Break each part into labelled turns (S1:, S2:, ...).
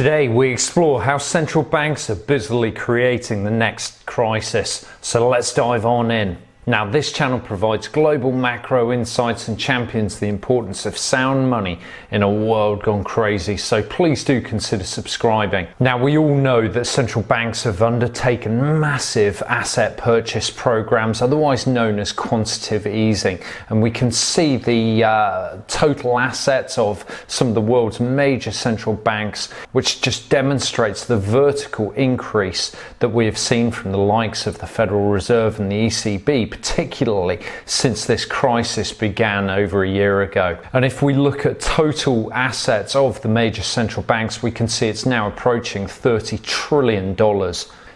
S1: Today we explore how central banks are busily creating the next crisis. So let's dive on in. Now, this channel provides global macro insights and champions the importance of sound money in a world gone crazy, so please do consider subscribing. Now, we all know that central banks have undertaken massive asset purchase programs, otherwise known as quantitative easing, and we can see the total assets of some of the world's major central banks, which just demonstrates the vertical increase that we have seen from the likes of the Federal Reserve and the ECB, particularly since this crisis began over a year ago. And if we look at total assets of the major central banks, we can see it's now approaching $30 trillion.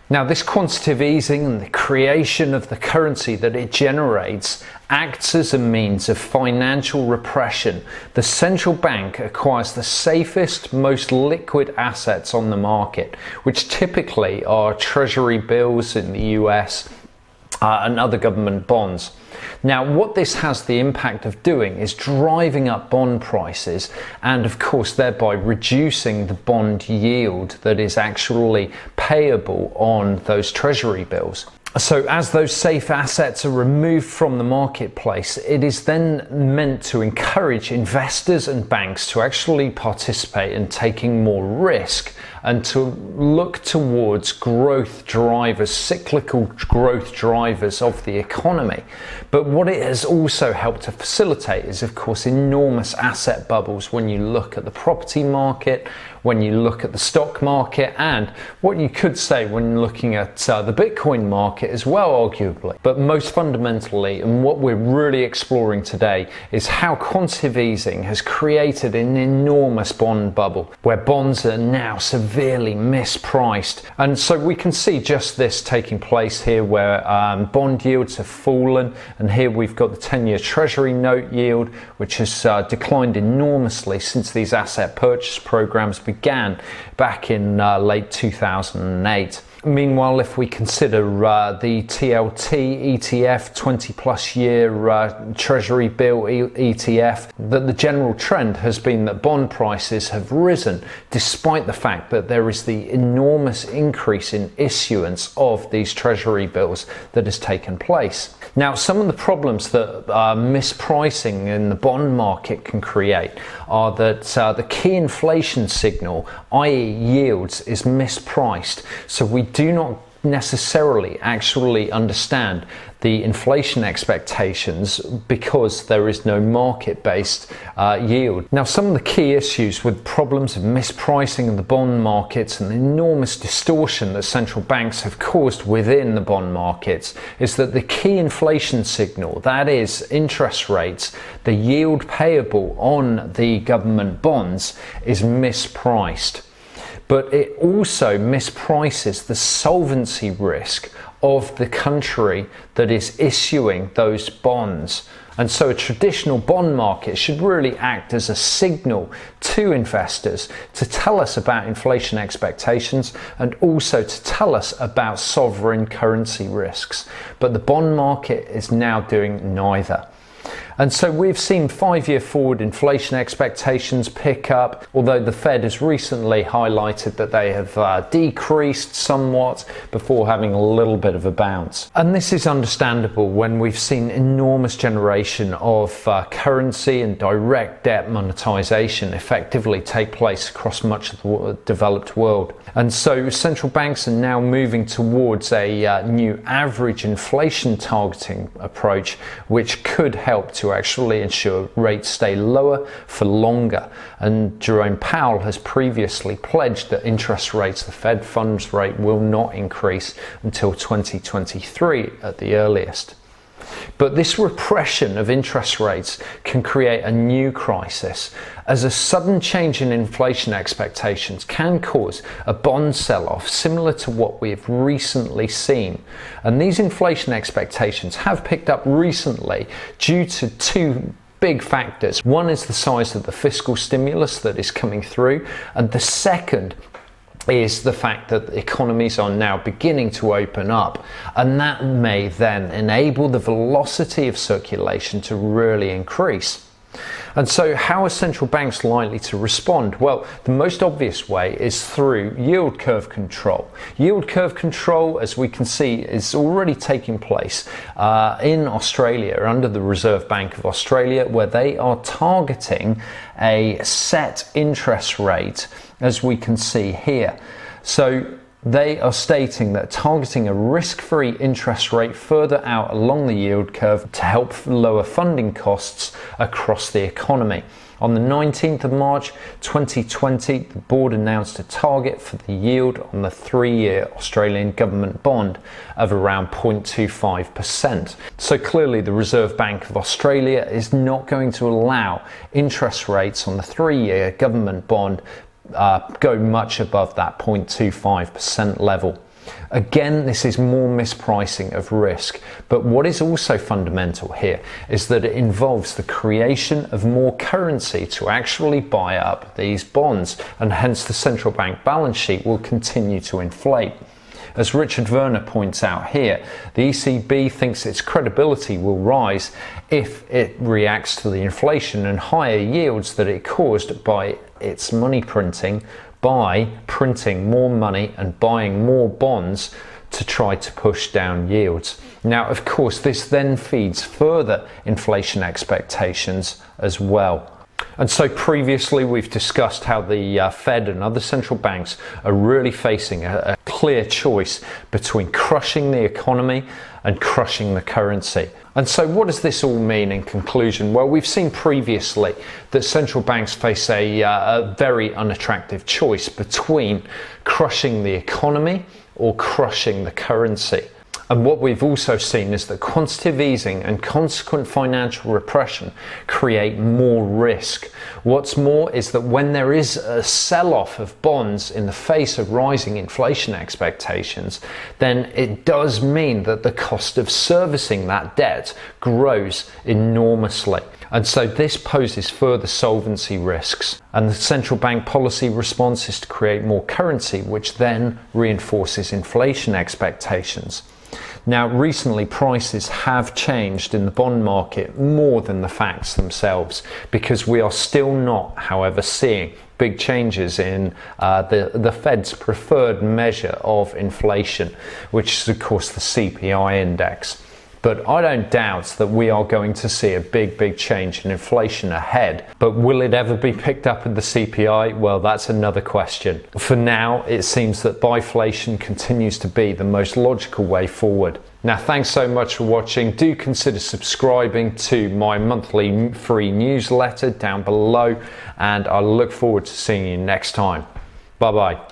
S1: Now, this quantitative easing and the creation of the currency that it generates acts as a means of financial repression. The central bank acquires the safest, most liquid assets on the market, which typically are treasury bills in the US, and other government bonds. Now, what this has the impact of doing is driving up bond prices and, of course, thereby reducing the bond yield that is actually payable on those treasury bills. So as those safe assets are removed from the marketplace, it is then meant to encourage investors and banks to actually participate in taking more risk and to look towards growth drivers, cyclical growth drivers of the economy. But what it has also helped to facilitate is, of course, enormous asset bubbles when you look at the property market, when you look at the stock market, and what you could say when looking at the Bitcoin market as well, arguably. But most fundamentally, and what we're really exploring today, is how quantitative easing has created an enormous bond bubble where bonds are now severely mispriced. And so we can see just this taking place here, where bond yields have fallen, and here we've got the 10-year treasury note yield, which has declined enormously since these asset purchase programs began back in late 2008. Meanwhile, if we consider the TLT ETF, 20+ year Treasury bill ETF, that the general trend has been that bond prices have risen despite the fact that there is the enormous increase in issuance of these Treasury bills that has taken place. Now, some of the problems that mispricing in the bond market can create are that the key inflation signal, i.e. yields, is mispriced. So we do not necessarily actually understand the inflation expectations because there is no market-based yield. Now, some of the key issues with problems of mispricing in the bond markets and the enormous distortion that central banks have caused within the bond markets is that the key inflation signal, that is interest rates, the yield payable on the government bonds, is mispriced. But it also misprices the solvency risk of the country that is issuing those bonds. And so a traditional bond market should really act as a signal to investors to tell us about inflation expectations and also to tell us about sovereign currency risks. But the bond market is now doing neither. And so we've seen 5-year forward inflation expectations pick up, although the Fed has recently highlighted that they have decreased somewhat before having a little bit of a bounce. And this is understandable when we've seen enormous generation of currency and direct debt monetization effectively take place across much of the developed world. And so central banks are now moving towards a new average inflation targeting approach, which could help to actually ensure rates stay lower for longer. And Jerome Powell has previously pledged that interest rates, the Fed funds rate, will not increase until 2023 at the earliest. But this repression of interest rates can create a new crisis, as a sudden change in inflation expectations can cause a bond sell-off similar to what we have recently seen. And these inflation expectations have picked up recently due to two big factors. One is the size of the fiscal stimulus that is coming through, and the second is the fact that economies are now beginning to open up, and that may then enable the velocity of circulation to really increase. And so how are central banks likely to respond? Well, the most obvious way is through yield curve control. Yield curve control, as we can see, is already taking place in Australia under the Reserve Bank of Australia, where they are targeting a set interest rate, as we can see here. So they are stating that targeting a risk-free interest rate further out along the yield curve to help lower funding costs across the economy. On the 19th of March 2020, the board announced a target for the yield on the 3-year Australian government bond of around 0.25%. So clearly the Reserve Bank of Australia is not going to allow interest rates on the 3-year government bond go much above that 0.25% level. Again, this is more mispricing of risk, but what is also fundamental here is that it involves the creation of more currency to actually buy up these bonds, and hence the central bank balance sheet will continue to inflate. As Richard Werner points out here, the ECB thinks its credibility will rise if it reacts to the inflation and higher yields that it caused by its money printing, by printing more money and buying more bonds to try to push down yields. Now, of course, this then feeds further inflation expectations as well. And so previously we've discussed how the Fed and other central banks are really facing a clear choice between crushing the economy and crushing the currency. And so what does this all mean in conclusion? Well, we've seen previously that central banks face a very unattractive choice between crushing the economy or crushing the currency. And what we've also seen is that quantitative easing and consequent financial repression create more risk. What's more is that when there is a sell-off of bonds in the face of rising inflation expectations, then it does mean that the cost of servicing that debt grows enormously. And so this poses further solvency risks. And the central bank policy response is to create more currency, which then reinforces inflation expectations. Now, recently prices have changed in the bond market more than the facts themselves, because we are still not, however, seeing big changes in the Fed's preferred measure of inflation, which is of course the CPI index. But I don't doubt that we are going to see a big change in inflation ahead. But will it ever be picked up in the CPI? Well, that's another question. For now, it seems that biflation continues to be the most logical way forward. Now, thanks so much for watching. Do consider subscribing to my monthly free newsletter down below, and I look forward to seeing you next time. Bye-bye.